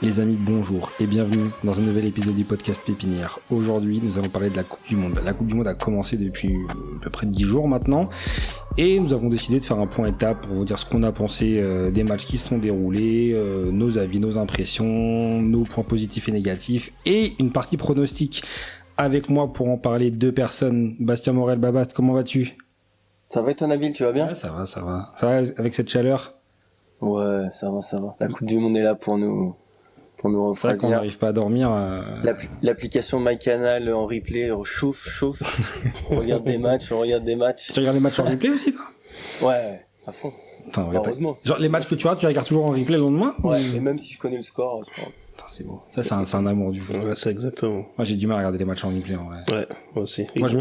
Les amis, bonjour et bienvenue dans un nouvel épisode du podcast Pépinière. Aujourd'hui, nous allons parler de la Coupe du Monde. La Coupe du Monde a commencé depuis à peu près 10 jours maintenant et nous avons décidé de faire un point étape pour vous dire ce qu'on a pensé des matchs qui se sont déroulés, nos avis, nos impressions, nos points positifs et négatifs et une partie pronostic. Avec moi pour en parler, 2 personnes. Bastien Morel, Babast, comment vas-tu ? Ça va et toi Nabil, tu vas bien ? Ouais, ça va. Ça va avec cette chaleur ? Ouais, ça va. La Coupe du Monde est là pour nous C'est vrai qu'on refroidir. n'arrive pas à dormir. L'application MyCanal en replay chauffe. On regarde des matchs. Tu regardes les matchs en replay aussi, toi ? Ouais, à fond. Enfin, Heureusement. Genre les matchs que tu regardes toujours en replay le lendemain ? Ouais, et même si je connais le score, c'est pas grave. Putain, c'est beau. Ça, c'est un amour du foot. Ouais, c'est exactement. Moi, j'ai du mal à regarder les matchs en replay, en vrai. Ouais, moi aussi. Moi, je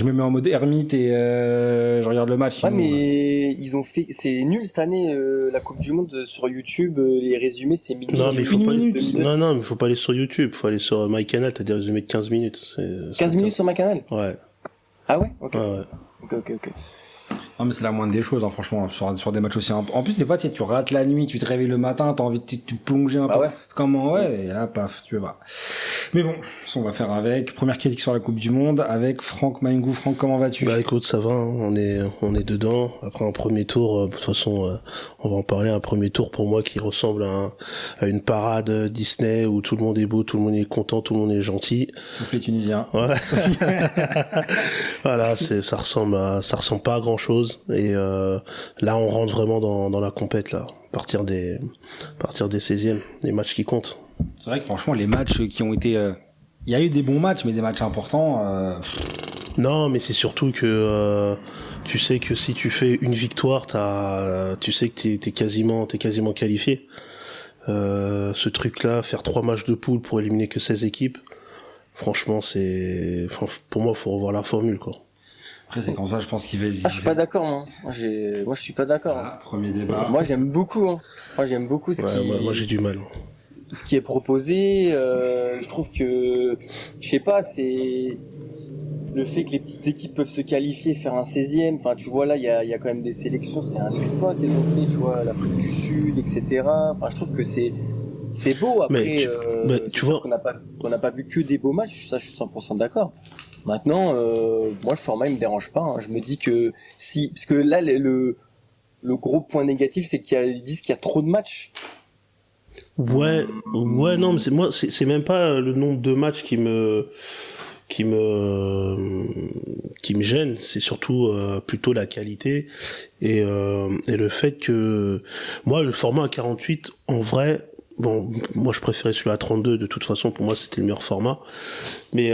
me mets en mode ermite et je regarde le match. Ouais, sinon, mais ils ont fait, c'est nul cette année, la Coupe du Monde sur YouTube, les résumés, c'est minutes. Non, mais il faut pas... minutes. Non, mais faut pas aller sur YouTube, faut aller sur MyCanal, t'as des résumés de 15 minutes. 15 minutes sur MyCanal ? Ouais. Ah ouais ? Ok. Ouais. Ok. Non, mais c'est la moindre des choses, hein, franchement, sur des matchs aussi. En plus, des fois, tu sais, tu rates la nuit, tu te réveilles le matin, t'as envie de te plonger un peu. Ouais. Comment, ouais, et là, paf, tu vas. Mais bon, on va faire avec. Première critique sur la Coupe du Monde avec Franck Maingou. Franck, comment vas-tu ? Bah écoute, ça va, hein, on est dedans. Après un premier tour, de toute façon, on va en parler, un premier tour pour moi qui ressemble à une parade Disney où tout le monde est beau, tout le monde est content, tout le monde est gentil. Sauf les Tunisiens. Ouais. Voilà, ça ressemble pas à grand chose. Et là, on rentre vraiment dans la compète là. Partir des 16e, les matchs qui comptent. C'est vrai que franchement, les matchs qui ont été, il y a eu des bons matchs, mais des matchs importants. Non, mais c'est surtout que tu sais que si tu fais une victoire, tu sais que t'es quasiment qualifié. Ce truc-là, faire 3 matchs de poule pour éliminer que 16 équipes, franchement, pour moi, faut revoir la formule, quoi. Après, c'est comme ça, je pense qu'il va. Ah, je suis pas d'accord, moi. Moi, je suis pas d'accord. Ah, premier débat. Moi, j'aime beaucoup. Moi, j'aime beaucoup Moi, j'ai du mal. ce qui est proposé. Je trouve que, je sais pas, c'est le fait que les petites équipes peuvent se qualifier, faire un 16e. Enfin, tu vois, là, il y a quand même des sélections. C'est un exploit qu'ils ont fait, tu vois, l'Afrique du Sud, etc. Enfin, je trouve que c'est beau. Après, tu vois, qu'on n'a pas vu que des beaux matchs. Ça, je suis 100% d'accord. Maintenant, moi, le format, il me dérange pas. Hein. Je me dis que parce que là, le gros point négatif, c'est ils disent qu'il y a trop de matchs. Ouais, non, mais c'est même pas le nombre de matchs qui me gêne, c'est surtout plutôt la qualité et le fait que moi le format à 48 en vrai, bon, moi je préférais celui à 32, de toute façon pour moi c'était le meilleur format, mais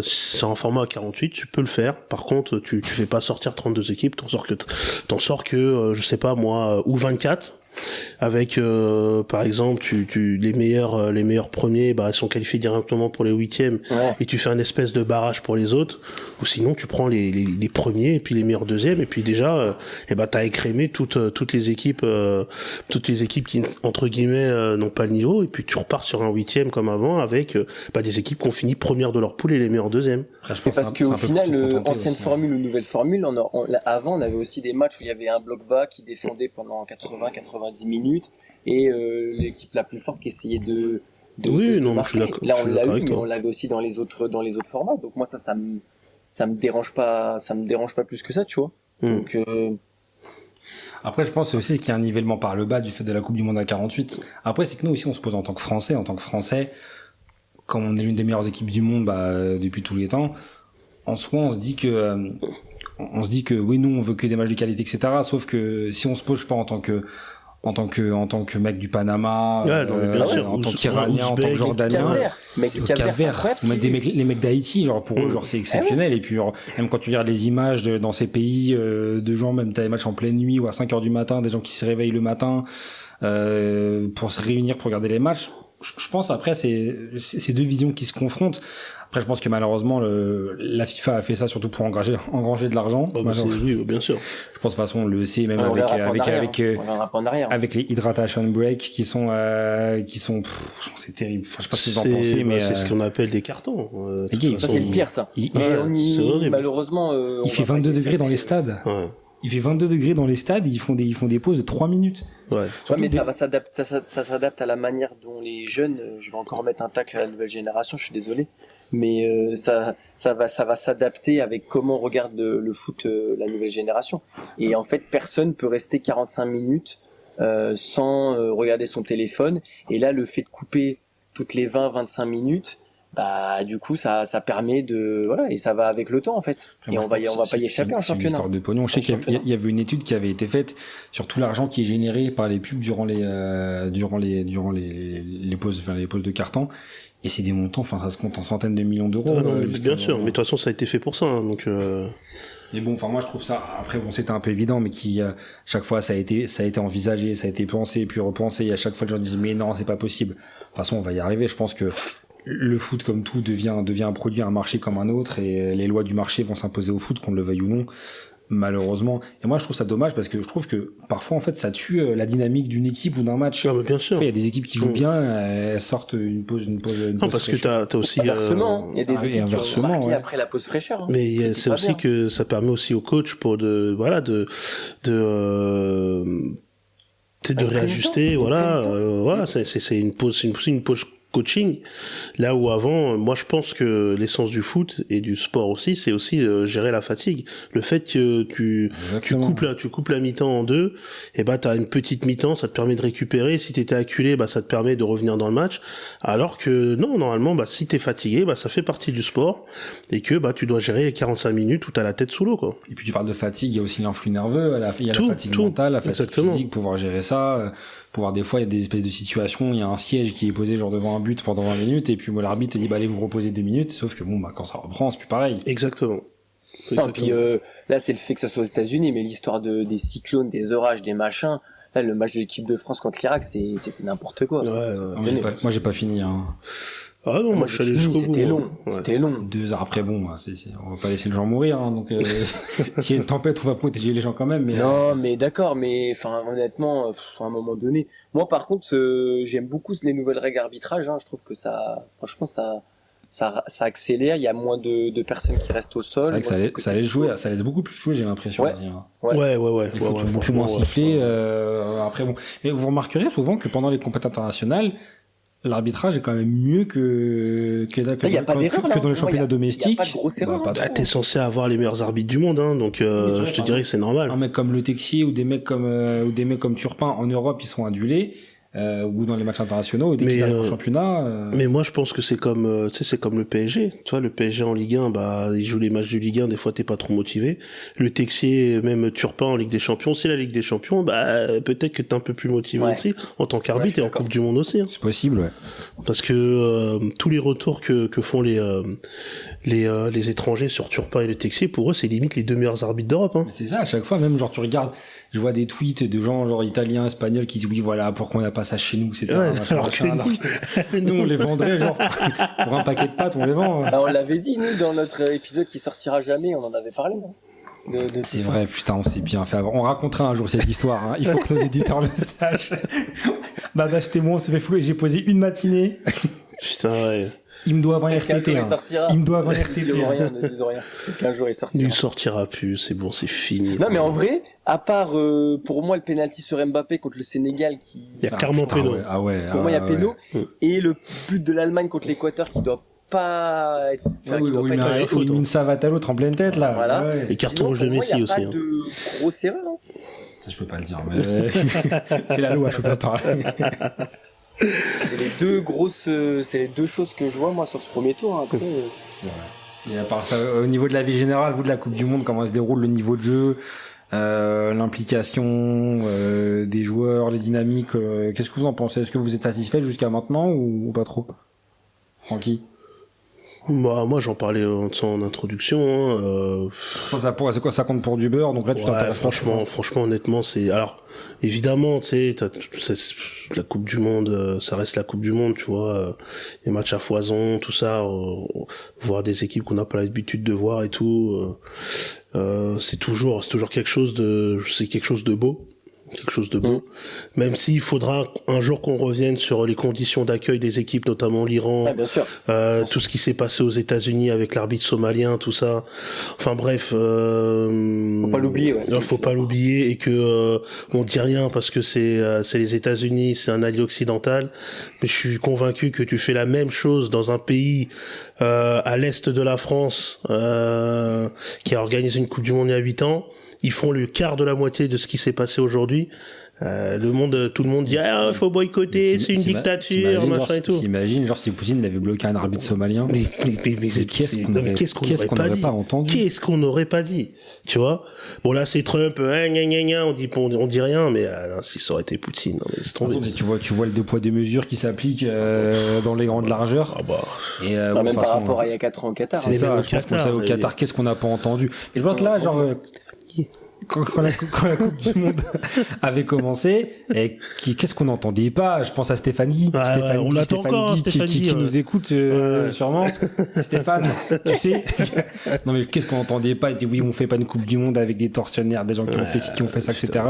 c'est un format à 48, tu peux le faire. Par contre, tu fais pas sortir 32 équipes, t'en sors que je sais pas moi, ou 24. Avec par exemple les meilleurs premiers sont qualifiés directement pour les 8e, Ouais. et tu fais un espèce de barrage pour les autres, ou sinon tu prends les premiers et puis les meilleurs deuxièmes, et puis déjà t'as écrémé toutes les équipes qui entre guillemets n'ont pas le niveau, et puis tu repars sur un 8e comme avant avec des équipes qui ont fini première de leur poule et les meilleurs deuxièmes. Après, je pense Parce qu'au final, ancienne aussi. formule ou nouvelle formule, avant, on avait aussi des matchs où il y avait un bloc bas qui défendait pendant 80-90 minutes et l'équipe la plus forte qui essayait de marquer. Là, on l'a eu, mais on l'avait aussi dans les autres formats. Donc moi, ça me dérange pas plus que ça, tu vois. Donc Après, je pense aussi qu'il y a un nivellement par le bas du fait de la Coupe du Monde à 48. Après, c'est que nous aussi, on se pose en tant que Français, comme on est l'une des meilleures équipes du monde depuis tous les temps, en soi, on se dit que oui, nous, on veut que des matchs de qualité, etc. Sauf que si on se pose pas en tant que mec du Panama, en tant qu'Iranien, en tant que Jordanien, c'est au Cap-Vert, faut mettre les mecs d'Haïti, genre pour eux, genre c'est exceptionnel. Et puis genre, même quand tu regardes les images dans ces pays de gens, même t'as des matchs en pleine nuit ou à 5 heures du matin, des gens qui se réveillent le matin pour se réunir pour regarder les matchs. je pense après c'est deux visions qui se confrontent. Après, je pense que malheureusement la FIFA a fait ça surtout pour engranger de l'argent. Oui, bien sûr. Je pense de toute façon on le sait même avec les hydration break qui sont c'est terrible. Enfin, je sais pas ce que vous en pensez, mais c'est ce qu'on appelle des cartons. Ça c'est le pire ça. Malheureusement, il fait 22 degrés dans les stades. Ouais. Il fait 22 degrés dans les stades, ils font des pauses de 3 minutes. Ouais, mais ça s'adapte à la manière dont les jeunes, je vais encore mettre un tacle à la nouvelle génération, je suis désolé, mais ça va s'adapter avec comment regarde le foot la nouvelle génération. Et en fait, personne peut rester 45 minutes sans regarder son téléphone. Et là, le fait de couper toutes les 20-25 minutes, bah du coup ça permet de et ça va avec le temps en fait. Et on va pas y échapper en championnat. C'est une histoire de pognon. Je sais qu'il y avait une étude qui avait été faite sur tout l'argent qui est généré par les pubs durant les pauses de carton. Et c'est des montants, enfin ça se compte en centaines de millions d'euros. Bien sûr, mais de toute façon ça a été fait pour ça, hein, donc. Mais bon, enfin moi je trouve ça. Après bon, c'était un peu évident, mais chaque fois ça a été envisagé, ça a été pensé, puis repensé. Et à chaque fois les gens disent mais non, c'est pas possible. De toute façon, on va y arriver. Je pense que le foot, comme tout, devient un produit, un marché comme un autre, et les lois du marché vont s'imposer au foot, qu'on le veuille ou non, malheureusement. Et moi, je trouve ça dommage parce que je trouve que parfois, en fait, ça tue la dynamique d'une équipe ou d'un match. Ah, mais bien sûr. Il y a des équipes qui jouent bien, elles sortent une pause. Non, parce que t'as aussi. Inversement, il y a des équipes qui ont marqué après la pause fraîcheur. Mais c'est aussi que ça permet aussi au coach de réajuster, c'est une pause coaching, là où avant, moi je pense que l'essence du foot et du sport aussi, c'est aussi gérer la fatigue. Le fait que tu coupes la mi-temps en deux, et bah t'as une petite mi-temps, ça te permet de récupérer. Si t'étais acculé, bah ça te permet de revenir dans le match. Alors que non, normalement, bah si t'es fatigué, bah ça fait partie du sport et que bah tu dois gérer les 45 minutes où t'as la tête sous l'eau, quoi. Et puis tu parles de fatigue, il y a aussi l'influx nerveux, il y a la fatigue mentale, la fatigue physique, pouvoir gérer ça. Pouvoir des fois, il y a des espèces de situations, il y a un siège qui est posé genre devant un but pendant 20 minutes, et puis moi l'arbitre te dit bah allez vous reposer 2 minutes, sauf que bon bah quand ça reprend c'est plus pareil. Exactement. Non, puis là c'est le fait que ça soit aux États-Unis, mais l'histoire des cyclones, des orages, des machins. Là le match de l'équipe de France contre l'Irak, c'était n'importe quoi. Moi j'ai pas fini. Hein. Ah non, moi je suis allé jusqu'au bout. C'était long. 2 heures après, bon, on va pas laisser les gens mourir, hein, donc s'il y a une tempête, on va protéger les gens quand même. Mais non, mais d'accord, mais enfin honnêtement, à un moment donné, moi par contre, j'aime beaucoup les nouvelles règles arbitrage. Hein, je trouve que franchement, ça accélère. Il y a moins de personnes qui restent au sol. C'est vrai que ça laisse beaucoup plus jouer, j'ai l'impression. Ouais. Les fautes sont beaucoup moins sifflées. Après bon, mais vous remarquerez souvent que pendant les compétitions internationales, l'arbitrage est quand même mieux que dans les championnats domestiques. Il y a pas de grosse erreur. T'es censé avoir les meilleurs arbitres du monde, hein, donc je te dirais que c'est normal. Un mec comme Le Texier ou des mecs comme Turpin en Europe, ils sont adulés. Ou dans les matchs internationaux, dès qu'ils arrivent au championnat. Mais moi, je pense que c'est comme, c'est comme le PSG. Tu vois, le PSG en Ligue 1, bah, ils jouent les matchs de Ligue 1, des fois, t'es pas trop motivé. Le Texier, même Turpin en Ligue des Champions, c'est la Ligue des Champions, bah, peut-être que t'es un peu plus motivé aussi, en tant qu'arbitre et en Coupe du Monde aussi. Hein. C'est possible, ouais. Parce que, tous les retours que font les étrangers sur Turpin et le Texier, pour eux, c'est limite les 2 meilleurs arbitres d'Europe, hein. Mais c'est ça, à chaque fois, même, genre, tu regardes, je vois des tweets de gens, genre, italiens, espagnols, qui disent, oui, voilà, pourquoi on n'a pas ça chez nous, etc. Alors que nous, on les vendrait, genre, pour un paquet de pâtes, on les vend. Bah, on l'avait dit, nous, dans notre épisode qui sortira jamais, on en avait parlé, hein. C'est vrai, putain, on s'est bien fait avoir. On racontera un jour cette histoire, hein. Il faut que nos éditeurs le sachent. Bah, c'était moi, on s'est fait fouler, j'ai posé une matinée. Putain, ouais. Il me doit avoir RTT, hein. Il me doit avoir RTT. Ne disons rien. Qu'un jour il sortira. Il sortira plus, c'est bon, c'est fini. Non, mais en vrai, à part, pour moi, le penalty sur Mbappé contre le Sénégal il y a clairement péno. Pour moi, il y a péno. Et le but de l'Allemagne contre l'Équateur qui doit pas être, il met une savate à l'autre en pleine tête, là. Voilà. Ouais. Et carton rouge de Messi aussi. Il n'y a pas de grosse erreur, hein. Ça, je peux pas le dire, mais c'est la loi, je peux pas parler. C'est les deux choses que je vois, moi, sur ce premier tour, hein. Après, c'est vrai. Et à part ça, au niveau de la vie générale, vous de la Coupe du Monde, comment se déroule le niveau de jeu, l'implication des joueurs, les dynamiques, qu'est-ce que vous en pensez? Est-ce que vous êtes satisfait jusqu'à maintenant ou pas trop? Francky? Moi, j'en parlais en introduction. C'est quoi, ça compte pour du beurre, donc là tu t'intéresses. Franchement, honnêtement, c'est alors évidemment, tu sais, la Coupe du Monde, ça reste la Coupe du Monde, tu vois, les matchs à foison, tout ça, voir des équipes qu'on n'a pas l'habitude de voir et tout, c'est toujours quelque chose de beau. Quelque chose de beau. Même s'il faudra un jour qu'on revienne sur les conditions d'accueil des équipes, notamment l'Iran, tout ce qui s'est passé aux États-Unis avec l'arbitre somalien, tout ça. Enfin bref, faut pas l'oublier. Faut pas l'oublier et que on dit rien parce que c'est les États-Unis, c'est un allié occidental. Mais je suis convaincu que tu fais la même chose dans un pays à l'est de la France qui a organisé une Coupe du Monde il y a 8 ans. Ils font le quart de la moitié de ce qui s'est passé aujourd'hui. Tout le monde dit faut boycotter, c'est une dictature, machin et tout. T'imagines, genre si Poutine avait bloqué un arbitre somalien. Mais qu'est-ce qu'on n'aurait pas dit, tu vois? Bon là c'est Trump, on dit rien, mais si ça aurait été Poutine, non, mais c'est tombé. Tu vois le 2 poids 2 mesures qui s'applique dans les grandes largeurs. Et même par rapport à il y a 4 ans au Qatar. C'est ça, je pense qu'on savait au Qatar, qu'est-ce qu'on n'a pas entendu. Et ce là, genre quand la Coupe du Monde avait commencé, et qu'est-ce qu'on n'entendait pas? Je pense à Stéphane Guy. On l'attend encore, Stéphane Guy. Qui nous écoute, sûrement. Stéphane, tu sais. Non, mais qu'est-ce qu'on n'entendait pas? Il dit, oui, on fait pas une Coupe du Monde avec des tortionnaires, des gens qui ont fait ci, qui ont fait ça, etc.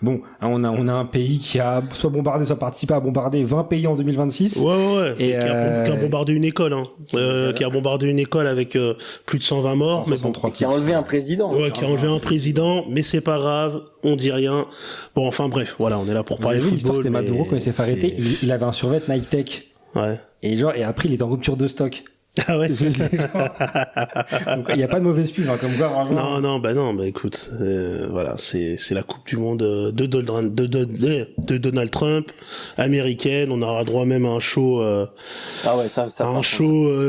Bon, on a un pays qui a soit bombardé, soit participé à bombarder 20 pays en 2026. Ouais. Et qui a bombardé une école, qui a bombardé une école avec plus de 120 morts. Mais bon, qui a enlevé un président. Ouais, qui a enlevé un président. Mais c'est pas grave, on dit rien. Bon, enfin bref, voilà, on est là pour parler football. L'histoire, c'était Maduro quand il s'est fait arrêter, il avait un survêt Nike Tech. Ouais. Et après, il était en rupture de stock. Ah ouais. Donc, il n'y a pas de mauvaise pub, comme quoi, vraiment. Non, écoute, voilà, c'est la Coupe du Monde de Donald Trump, américaine. On aura droit même à un show,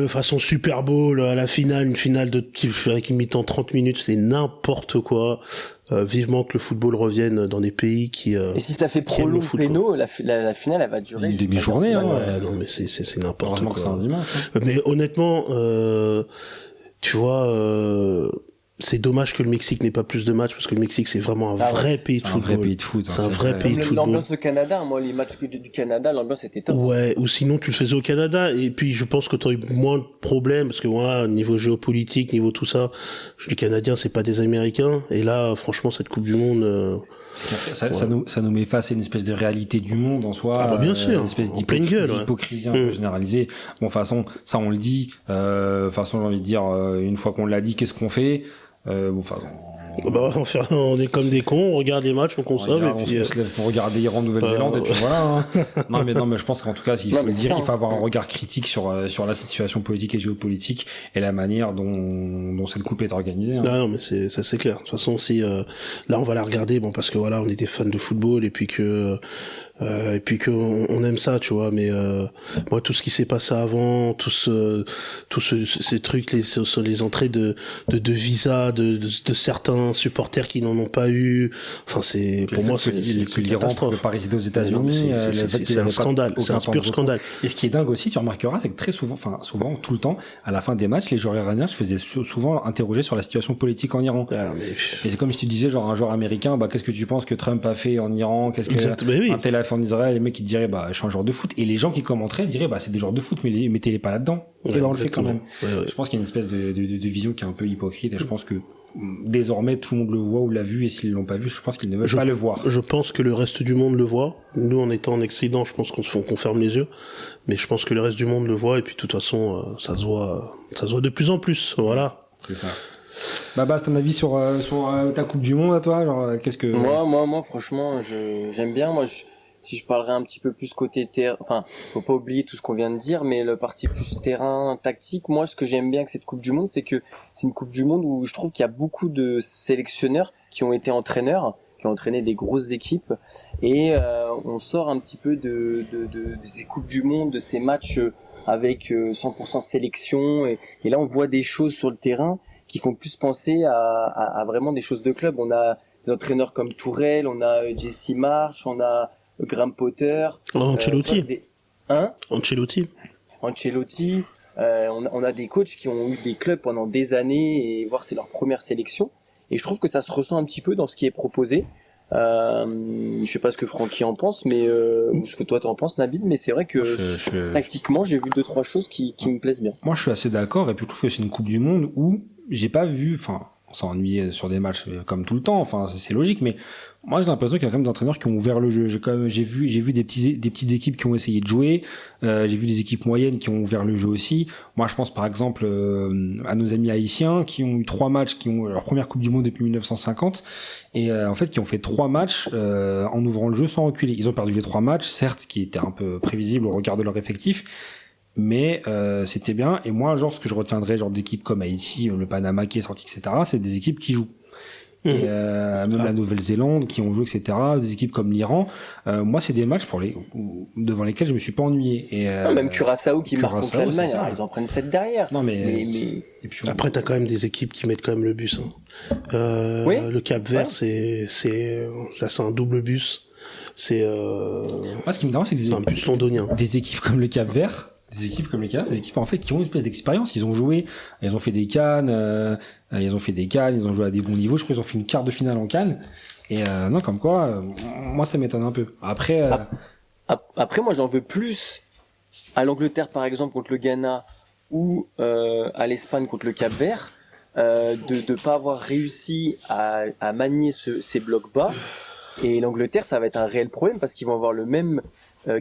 façon Super Bowl à la finale, une finale avec une mi-temps 30 minutes, c'est n'importe quoi. Vivement que le football revienne dans des pays qui et si ça fait prolong péno, la finale elle va durer une demi-journée. Non mais c'est n'importe quoi. Que c'est un dimanche. Mais honnêtement, tu vois, c'est dommage que le Mexique n'ait pas plus de matchs parce que le Mexique c'est vraiment un vrai pays de football. C'est un vrai pays de foot. C'est un vrai pays de football. L'ambiance au Canada, moi les matchs du Canada, l'ambiance était top. Ouais, ou sinon tu le faisais au Canada et puis je pense que tu aurais eu moins de problèmes parce que moi niveau géopolitique, niveau tout ça, les Canadiens c'est pas des Américains et là franchement cette Coupe du Monde ça nous met face à une espèce de réalité du monde en soi. Ah bah bien sûr. Une espèce d'hypocrisie un peu généralisée. Bon, de toute façon, ça on le dit. De toute façon, j'ai envie de dire, une fois qu'on l'a dit, qu'est-ce qu'on fait? On est comme des cons, on regarde les matchs, on consomme et puis on regarde Iran, Nouvelle-Zélande et puis voilà. Non mais je pense qu'en tout cas, il faut le dire, il faut avoir un regard critique sur la situation politique et géopolitique et la manière dont cette coupe est organisée. Non mais ça c'est clair. De toute façon, si là on va la regarder, bon parce que voilà, on est des fans de football et puis que on aime ça, tu vois, mais moi tout ce qui s'est passé avant, ces trucs, les entrées de visa de certains supporters qui n'en ont pas eu, enfin c'est pour moi c'est l'Iran ne peut pas résider aux États-Unis, c'est un scandale, c'est un pur scandale. Et ce qui est dingue aussi, tu remarqueras, c'est que très souvent, tout le temps, à la fin des matchs, les joueurs iraniens se faisaient souvent interroger sur la situation politique en Iran. Et c'est comme si tu disais genre un joueur américain, qu'est-ce que tu penses que Trump a fait en Iran, qu'est-ce que un tel en Israël, les mecs qui diraient je suis un joueur de foot et les gens qui commenteraient diraient c'est des joueurs de foot mais mettez-les pas là-dedans, dans le fait quand même. Je pense qu'il y a une espèce de vision qui est un peu hypocrite et je pense que désormais tout le monde le voit ou l'a vu et s'ils l'ont pas vu je pense qu'ils ne veulent pas le voir. Je pense que le reste du monde le voit. Nous en étant en Occident je pense qu'on ferme les yeux mais je pense que le reste du monde le voit et puis de toute façon ça se voit de plus en plus, voilà. C'est ça. Bas, ton avis sur ta Coupe du Monde à toi, genre qu'est-ce que moi franchement j'aime bien. Si je parlerais un petit peu plus côté terrain, enfin, faut pas oublier tout ce qu'on vient de dire, mais le parti plus terrain, tactique, moi, ce que j'aime bien avec cette Coupe du Monde, c'est que c'est une Coupe du Monde où je trouve qu'il y a beaucoup de sélectionneurs qui ont été entraîneurs, qui ont entraîné des grosses équipes, et on sort un petit peu de ces Coupes du Monde, de ces matchs avec 100% sélection, et là, on voit des choses sur le terrain qui font plus penser à vraiment des choses de club. On a des entraîneurs comme Tourelle, on a Jesse Marsch, on a Graham Potter, Ancelotti. Ancelotti. On a des coachs qui ont eu des clubs pendant des années et voire c'est leur première sélection. Et je trouve que ça se ressent un petit peu dans ce qui est proposé. Je sais pas ce que Francky en pense, mais ou ce que toi t'en penses, Nabil, mais c'est vrai que tactiquement, j'ai vu 2-3 choses qui me plaisent bien. Moi, je suis assez d'accord, et puis je trouve que c'est une Coupe du Monde où j'ai pas vu, enfin, on s'est ennuyé sur des matchs comme tout le temps, enfin, c'est logique, mais moi, j'ai l'impression qu'il y a quand même des entraîneurs qui ont ouvert le jeu. J'ai vu des petites équipes qui ont essayé de jouer, j'ai vu des équipes moyennes qui ont ouvert le jeu aussi. Moi, je pense par exemple à nos amis haïtiens qui ont eu 3 matchs, qui ont leur première Coupe du Monde depuis 1950, et en fait, qui ont fait 3 matchs en ouvrant le jeu sans reculer. Ils ont perdu les 3 matchs, certes, ce qui était un peu prévisible au regard de leur effectif, mais c'était bien. Et moi, genre, ce que je retiendrai, genre d'équipes comme Haïti, le Panama qui est sorti, etc., c'est des équipes qui jouent. Et même la Nouvelle-Zélande qui ont joué, etc., des équipes comme l'Iran, moi c'est des matchs devant lesquels je me suis pas ennuyé. Et non, même Curaçao qui marque contre l'Allemagne, ils en prennent 7 derrière. Non mais et puis après t'as quand même des équipes qui mettent quand même le bus, hein. Oui, le Cap-Vert, c'est un double bus. C'est moi ce qui me dérange, c'est que un bus londonien. Des équipes comme le Cap-Vert, des équipes en fait qui ont une espèce d'expérience, ils ont joué, ils ont fait des CAN, ils ont joué à des bons niveaux, je crois qu'ils ont fait une quart de finale en CAN, et non, comme quoi, moi ça m'étonne un peu. Après moi j'en veux plus à l'Angleterre par exemple contre le Ghana, ou à l'Espagne contre le Cap-Vert, de pas avoir réussi à manier ces blocs bas, et l'Angleterre ça va être un réel problème parce qu'ils vont avoir le même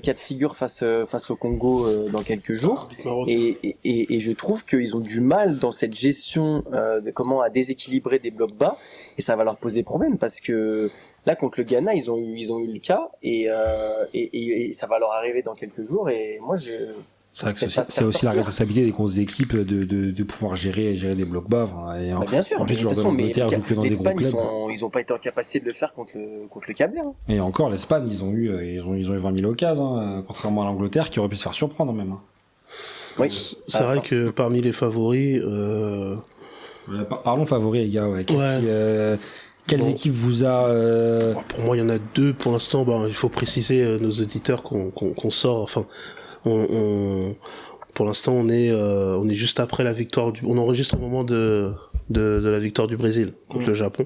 cas de figure face au Congo dans quelques jours, et je trouve qu'ils ont du mal dans cette gestion de comment à déséquilibrer des blocs bas, et ça va leur poser problème parce que là contre le Ghana ils ont eu le cas, et ça va leur arriver dans quelques jours, et moi c'est vrai que c'est aussi la responsabilité des grosses équipes de pouvoir gérer des blocs bas. Bien sûr. En plus, joueurs de l'Angleterre jouent que dans des gros clubs. Ils ont pas été en capacité de le faire contre le Cap-Vert. Hein. Et encore, l'Espagne, ils ont eu 20 000 occasions, contrairement à l'Angleterre, qui aurait pu se faire surprendre même. Oui. C'est vrai que parmi les favoris. Parlons favoris, les gars. Ouais. Quelles équipes vous a Pour moi, il y en a 2 pour l'instant. Il faut préciser nos auditeurs qu'on sort. Enfin. Pour l'instant, on est juste après la victoire on enregistre au moment de la victoire du Brésil contre le Japon.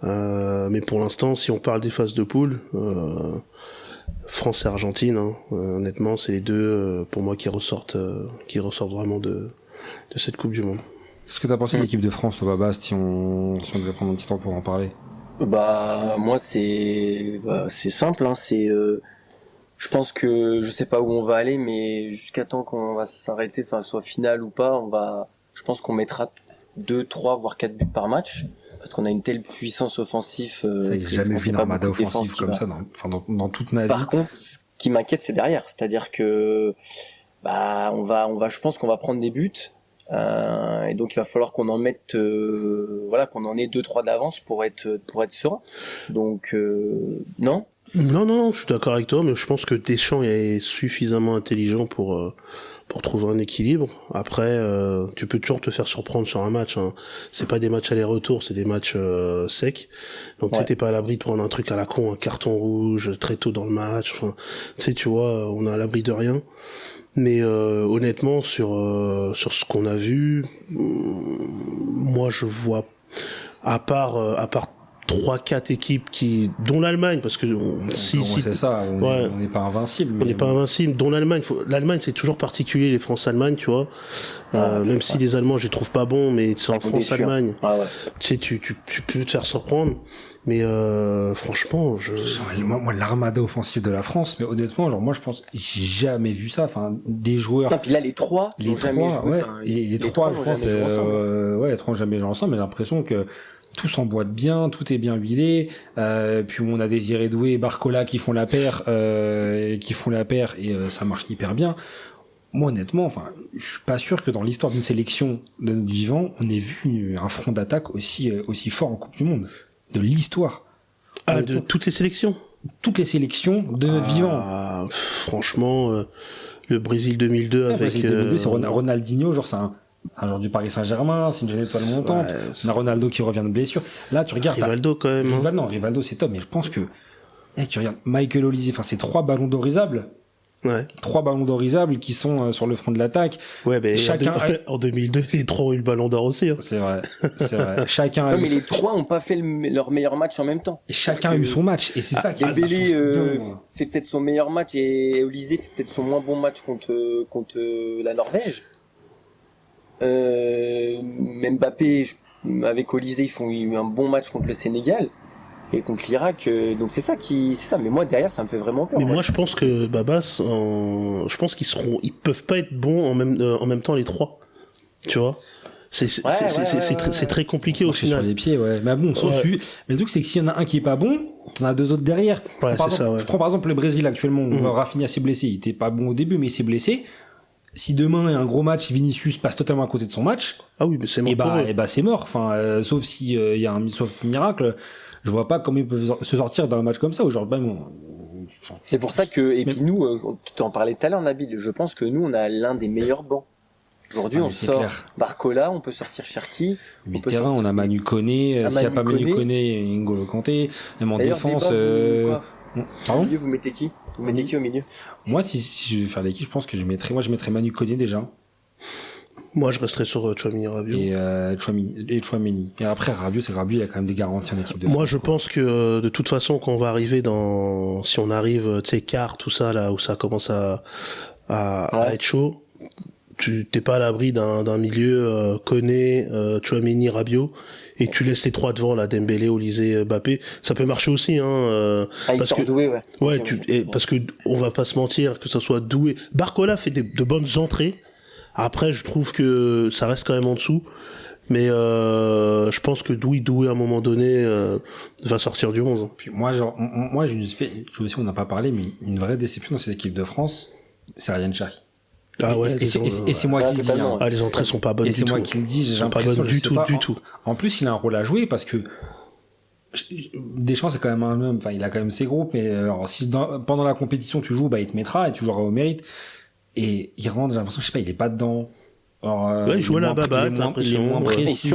Mais pour l'instant, si on parle des phases de poule, France et Argentine, hein, honnêtement, c'est les 2 pour moi qui ressortent vraiment de cette Coupe du Monde. Qu'est-ce que t'as pensé de l'équipe de France, toi, Baba, si on devait prendre un petit temps pour en parler? Moi, c'est simple, hein, je pense que je sais pas où on va aller, mais jusqu'à temps qu'on va s'arrêter, enfin soit finale ou pas, je pense qu'on mettra 2, 3 voire 4 buts par match, parce qu'on a une telle puissance offensive. J'ai jamais vu une armada offensive comme ça dans toute ma vie. Par contre, ce qui m'inquiète, c'est derrière, c'est-à-dire que je pense qu'on va prendre des buts, et donc il va falloir qu'on en mette, qu'on en ait 2, 3 d'avance pour être serein. Donc non. Non, je suis d'accord avec toi, mais je pense que Deschamps est suffisamment intelligent pour trouver un équilibre. Après, tu peux toujours te faire surprendre sur un match, hein. C'est pas des matchs aller-retour, c'est des matchs secs. Donc t'es pas à l'abri de prendre un truc à la con, un carton rouge très tôt dans le match. Enfin, tu vois, on est à l'abri de rien. Mais honnêtement, sur ce qu'on a vu, moi je vois, à part 3-4 équipes dont l'Allemagne, parce que c'est ça, on n'est pas invincible. On n'est pas invincible, dont l'Allemagne. L'Allemagne, c'est toujours particulier, les France-Allemagne, tu vois. Même si les Allemands, je les trouve pas bons, mais c'est en France-Allemagne. Tu sais, tu peux te faire surprendre. Mais franchement, moi l'armada offensive de la France, mais honnêtement, moi je pense j'ai jamais vu ça. Enfin, des joueurs. Puis là les trois, je pense, les trois ont jamais joué ensemble, mais j'ai l'impression que tout s'emboîte bien, tout est bien huilé. Puis on a Désiré Doué et Barcola qui font la paire, et ça marche hyper bien. Moi, honnêtement, je suis pas sûr que dans l'histoire d'une sélection de notre vivant, on ait vu un front d'attaque aussi fort en Coupe du Monde. De l'histoire. De toutes les sélections? Toutes les sélections de notre vivant. Franchement, le Brésil 2002 avec... Brésil 2002, c'est Ronaldinho, genre c'est un joueur du Paris Saint-Germain, c'est une jeune étoile montante. On a Ronaldo qui revient de blessure. Là, tu regardes... Rivaldo quand même. Rivaldo, c'est top, mais je pense que... tu regardes Michael Olise, c'est 3 ballons d'or risables. Ouais. 3 ballons d'or Isable qui sont sur le front de l'attaque. Ouais, mais chacun en 2002, les 3 ont eu le ballon d'or aussi. Hein. C'est vrai. Chacun a eu... mais les 3 ont pas fait leur meilleur match en même temps. Et chacun a eu son match. Et c'est ça qui Dembélé fait peut-être son meilleur match et Olysée fait peut-être son moins bon match contre la Norvège. Mbappé avec Olysée, ils font un bon match contre le Sénégal. Et contre l'Irak, donc c'est ça. Mais moi derrière, ça me fait vraiment peur. Mais moi, je pense que Babas, je pense ils peuvent pas être bons en même temps les 3. Tu vois, c'est très compliqué au final. Sur les pieds, ouais. Mais bon, mais le truc c'est que s'il y en a un qui est pas bon, t'en as 2 autres derrière. Ouais, Je prends par exemple le Brésil actuellement. Rafinha s'est blessé, il était pas bon au début, mais il s'est blessé. Si demain il y a un gros match, Vinicius passe totalement à côté de son match. Ah oui, mais c'est mort. Et bah c'est mort. Enfin, sauf si il y a sauf miracle. Je vois pas comment ils peuvent se sortir d'un match comme ça aujourd'hui. C'est pour ça que, puis nous, tu en parlais tout à l'heure, Nabil, je pense que nous, on a l'un des meilleurs bancs. Aujourd'hui, on sort clair. Barcola, on peut sortir Cherki. Terrain, on a Manu Koné. S'il n'y a pas Manu Koné, N'Golo Kanté. Même en défense. Pardon ? Vous mettez qui au milieu ? Moi, si je vais faire l'équipe, je pense que je mettrais Manu Koné déjà. Moi, je resterais sur Tchouaméni Rabiot. Et Tchouaméni. Et après, Rabiot, il a quand même des garanties en équipe de France. Moi, je pense que, de toute façon, quand on va arriver si on arrive, tu sais, quart, tout ça, là, où ça commence à être chaud, tu t'es pas à l'abri d'un milieu, Koné, Tchouaméni, Rabiot, et tu laisses les 3 devant, là, Dembélé, Olysée, Mbappé. Ça peut marcher aussi, hein, parce que, Doué, ouais. Ouais, parce que, on va pas se mentir, que ça soit Doué. Barcola fait de bonnes entrées. Après, je trouve que ça reste quand même en dessous. Mais je pense que Doué à un moment donné va sortir du 11. Puis moi j'ai une espèce, aussi on n'a pas parlé, mais une vraie déception dans cette équipe de France, c'est Ryan Cherki. Ah ouais. Et c'est moi qui le dis. Hein. Ah, les entrées sont pas bonnes du tout. Et c'est moi qui le dis. J'ai l'impression du tout. En plus, il a un rôle à jouer parce que Deschamps c'est quand même un homme. Enfin, il a quand même ses groupes. Mais si pendant la compétition tu joues, bah il te mettra et tu joueras au mérite. Et il rentre, j'ai l'impression, je sais pas, il est pas dedans. Alors, il joue à la baballe, il est moins précis,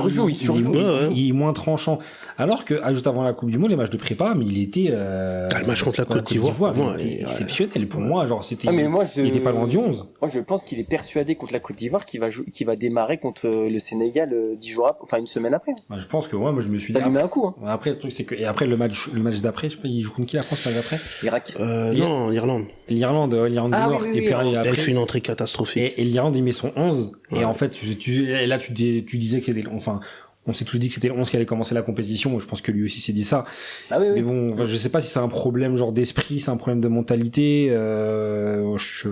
il est moins tranchant. Alors que, juste avant la Coupe du Monde, les matchs de prépa, mais il était, le match contre la Côte d'Ivoire, il était exceptionnel. Pour moi, genre, c'était, il était pas loin du 11. Moi, je pense qu'il est persuadé contre la Côte d'Ivoire qu'il va démarrer contre le Sénégal 10 jours après, enfin une semaine après. Bah, je pense que, moi, je me suis dit. Ça lui met un coup, hein. Après, le truc, c'est que, et après, le match d'après, je sais pas, il joue contre qui la France, d'après? Irak. Non, l'Irlande. L'Irlande du Nord. Oui, et puis, après. Il fait une entrée catastrophique. Et l'Irlande, il met son 11. Et en fait, et là tu disais que c'était, enfin, on s'est tous dit que c'était le 11 qui allait commencer la compétition. Je pense que lui aussi s'est dit ça. Mais bon, enfin, je sais pas si c'est un problème genre d'esprit, c'est un problème de mentalité. Je suis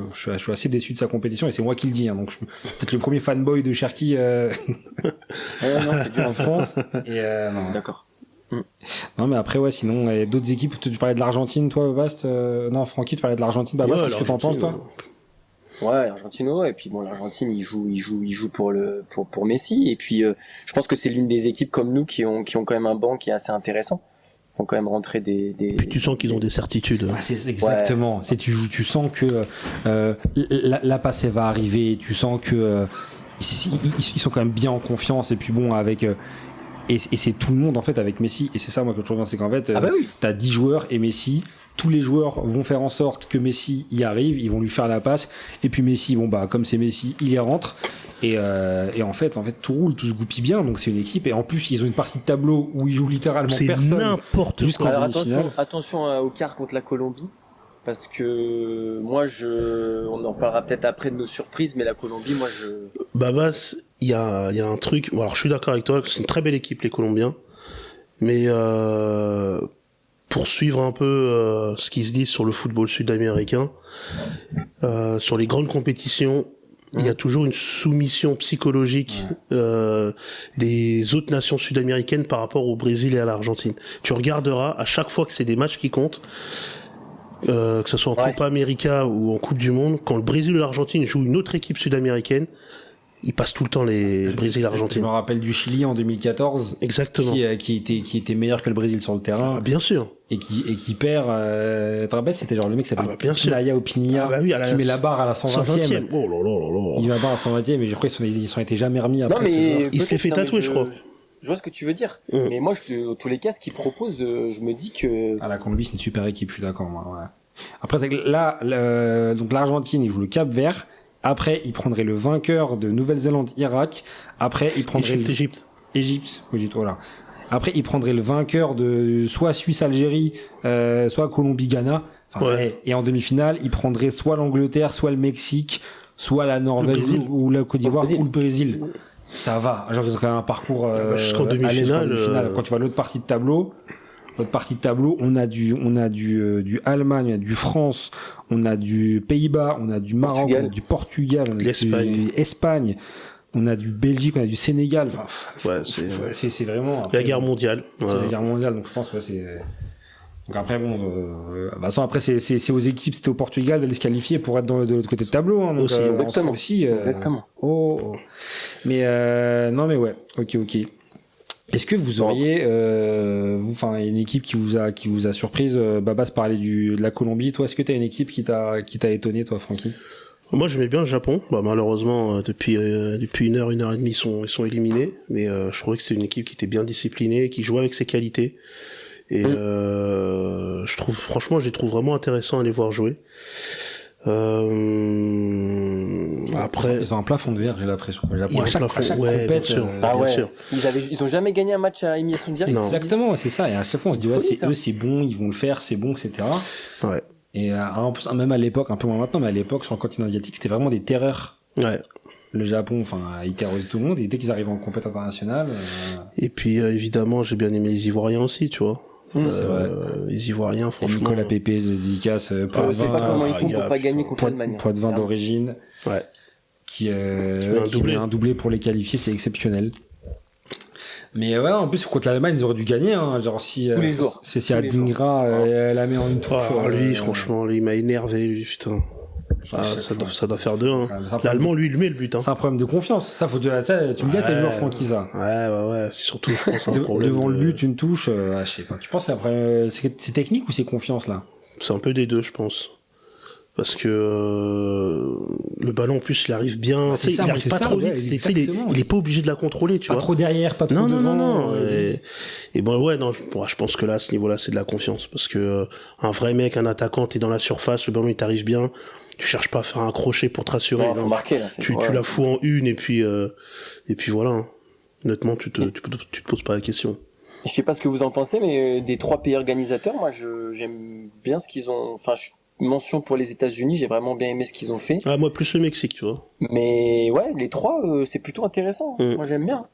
assez déçu de sa compétition et c'est moi qui le dis. Hein, donc peut-être le premier fanboy de Cherki en France. Et non. D'accord. Non mais après sinon d'autres équipes. Tu parlais de l'Argentine, toi, Bast. Non, Francky, tu parlais de l'Argentine. Bast, qu'est-ce que t'en penses, toi? Ouais, l'Argentine, et puis bon, l'Argentine, il joue pour Messi, et puis je pense que c'est l'une des équipes comme nous qui ont quand même un banc qui est assez intéressant. Ils font quand même rentrer des... Puis tu sens qu'ils ont des certitudes. Ah, c'est exactement. C'est tu sens que la passe elle va arriver, tu sens que ils sont quand même bien en confiance, et puis bon avec et c'est tout le monde en fait avec Messi, et c'est ça moi que je trouve bien, c'est qu'en fait t'as 10 joueurs et Messi. Tous les joueurs vont faire en sorte que Messi y arrive, ils vont lui faire la passe, et puis Messi, bon bah comme c'est Messi, il y rentre, et en fait tout roule, tout se goupille bien, donc c'est une équipe, et en plus ils ont une partie de tableau où ils jouent littéralement personne. C'est n'importe quoi. Alors attention au quart contre la Colombie, parce que moi on en parlera peut-être après de nos surprises, mais la Colombie, Babas, il y a un truc, bon, alors je suis d'accord avec toi, c'est une très belle équipe les Colombiens, mais pour suivre un peu ce qui se dit sur le football sud-américain, sur les grandes compétitions, il y a toujours une soumission psychologique des autres nations sud-américaines par rapport au Brésil et à l'Argentine. Tu regarderas, à chaque fois que c'est des matchs qui comptent, que ce soit en Copa América ou en Coupe du Monde, quand le Brésil ou l'Argentine jouent une autre équipe sud-américaine, ils passent tout le temps les Brésil et Argentine. Je me rappelle du Chili en 2014. Exactement. Qui était meilleur que le Brésil sur le terrain. Ah, bien sûr. Et qui perd, c'était genre le mec qui s'appelle Pinaya Opininia, qui met la barre à la 120e. Oh là là là. Il met la barre à 120e, mais je crois qu'ils s'en étaient jamais remis après. Non, mais il s'est fait tatouer, je crois. Je vois ce que tu veux dire. Mais moi, tous les cas, ce qu'ils proposent, je me dis que... Ah, la Colombie, c'est une super équipe, je suis d'accord, moi, ouais. Après, là, donc l'Argentine, il joue le Cap-Vert. Après, il prendrait le vainqueur de Nouvelle-Zélande-Irak. Après, il prendrait Égypte, voilà. Après, il prendrait le vainqueur de soit Suisse-Algérie, soit Colombie-Ghana. Enfin, ouais. Et en demi-finale, il prendrait soit l'Angleterre, soit le Mexique, soit la Norvège ou la Côte d'Ivoire ou le Brésil. Ça va. Genre, ils ont quand même un parcours jusqu'en demi-finale. Quand tu vois l'autre partie de tableau, on a du Allemagne, on a du France, on a du Pays-Bas, on a du Maroc, on a du Portugal, on a du Espagne, on a du Belgique, on a du Sénégal. Enfin, c'est vraiment la guerre mondiale. C'est la guerre mondiale, donc je pense c'est. Donc après après c'est aux équipes, c'était au Portugal d'aller se qualifier pour être de l'autre côté de tableau. Hein, donc, exactement. Exactement. Mais non mais ouais, ok. Est-ce que vous auriez, une équipe qui vous a surprise? Babas parlait de la Colombie. Toi, est-ce que t'as une équipe qui t'a étonné, toi, Francky? Moi, j'aimais bien le Japon. Malheureusement, depuis 1 heure et demie, ils sont éliminés. Mais je trouvais que c'était une équipe qui était bien disciplinée, qui jouait avec ses qualités. Et je les trouve vraiment intéressants à les voir jouer. Après, ils ont un plafond de verre, j'ai l'impression. À chaque compète, bien sûr. Ils ont jamais gagné un match à élimination directe. Exactement, c'est ça. Et à chaque fois, on se dit, c'est bon, ils vont le faire, c'est bon, etc. Ouais. Et même à l'époque, un peu moins maintenant, mais à l'époque, sur le continent asiatique, c'était vraiment des terreurs. Ouais. Le Japon, ils terrorisaient tout le monde, et dès qu'ils arrivent en compétition internationale. Et puis, évidemment, j'ai bien aimé les Ivoiriens aussi, tu vois. C'est vrai. Les Ivoiriens, franchement. Nicolas Pépé, dédicace, je sais pas comment ils font pour pas gagner contre l'Allemagne. Poids de vin d'origine. Ouais. Qui met un doublé pour les qualifier, c'est exceptionnel. Mais ouais, en plus, contre l'Allemagne, ils auraient dû gagner, hein. Genre, si Adingra, la met en une touche. Lui, franchement, il m'a énervé, lui, putain. Ça doit faire 2-1. L'Allemand, lui, il met le but, hein. C'est un problème de confiance. Ça, tu me dis à tes joueurs, Francky, ça. Ouais. C'est surtout, je pense, un problème. Devant le but, une touche, je sais pas. Tu penses c'est technique ou c'est confiance, là? C'est un peu des deux, je pense. Parce que le ballon en plus il arrive bien, il arrive pas trop vite, il est pas obligé de la contrôler, tu vois. Pas trop derrière, pas trop devant. Non. Je pense que là à ce niveau-là c'est de la confiance parce que un vrai mec, un attaquant, t'es dans la surface, le ballon il t'arrive bien, tu cherches pas à faire un crochet pour te rassurer. Faut marquer, là, tu la fous en une et puis voilà. Hein. Honnêtement, tu te poses pas la question. Je sais pas ce que vous en pensez, mais des 3 pays organisateurs, moi j'aime bien ce qu'ils ont. Enfin, mention pour les États-Unis, j'ai vraiment bien aimé ce qu'ils ont fait. Ah, moi plus le Mexique, tu vois. Mais ouais, les 3, c'est plutôt intéressant. Moi j'aime bien.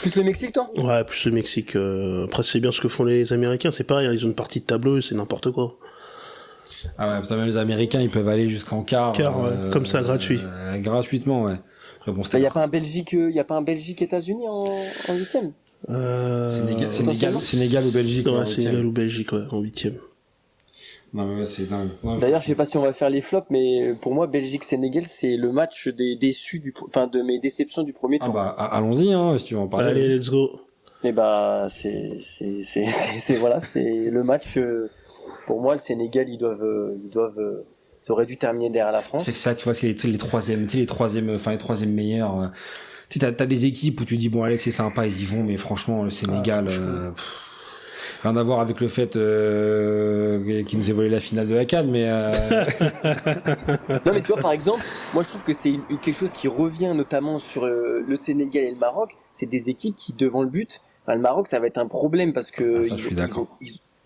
Plus le Mexique, toi? Ouais, plus le Mexique. Après, c'est bien ce que font les Américains, c'est pareil, ils ont une partie de tableau, c'est n'importe quoi. Ah ouais, putain, même les Américains, ils peuvent aller jusqu'en quart. Comme ça, gratuit. Gratuitement, ouais. Bon, il y a pas un Belgique États-Unis en 8e. Sénégal ou Belgique. Ouais, Sénégal ou Belgique, ouais, en 8e. Non, mais ouais, c'est dingue. D'ailleurs, je sais pas si on va faire les flops, mais pour moi, Belgique-Sénégal, c'est le match des déçus de mes déceptions du premier tour. Allons-y, hein, si tu veux en parler. Allez, let's go. Et c'est le match, pour moi, le Sénégal, ils auraient dû terminer derrière la France. C'est ça, tu vois, c'est les troisièmes meilleurs. Tu sais, t'as des équipes où tu dis, bon, Alex, c'est sympa, ils y vont, mais franchement, le Sénégal, rien à voir avec le fait qu'il nous ait volé la finale de la CAN, mais Non, mais tu vois, par exemple, moi je trouve que c'est quelque chose qui revient notamment sur le Sénégal et le Maroc. C'est des équipes qui, devant le but, le Maroc, ça va être un problème parce que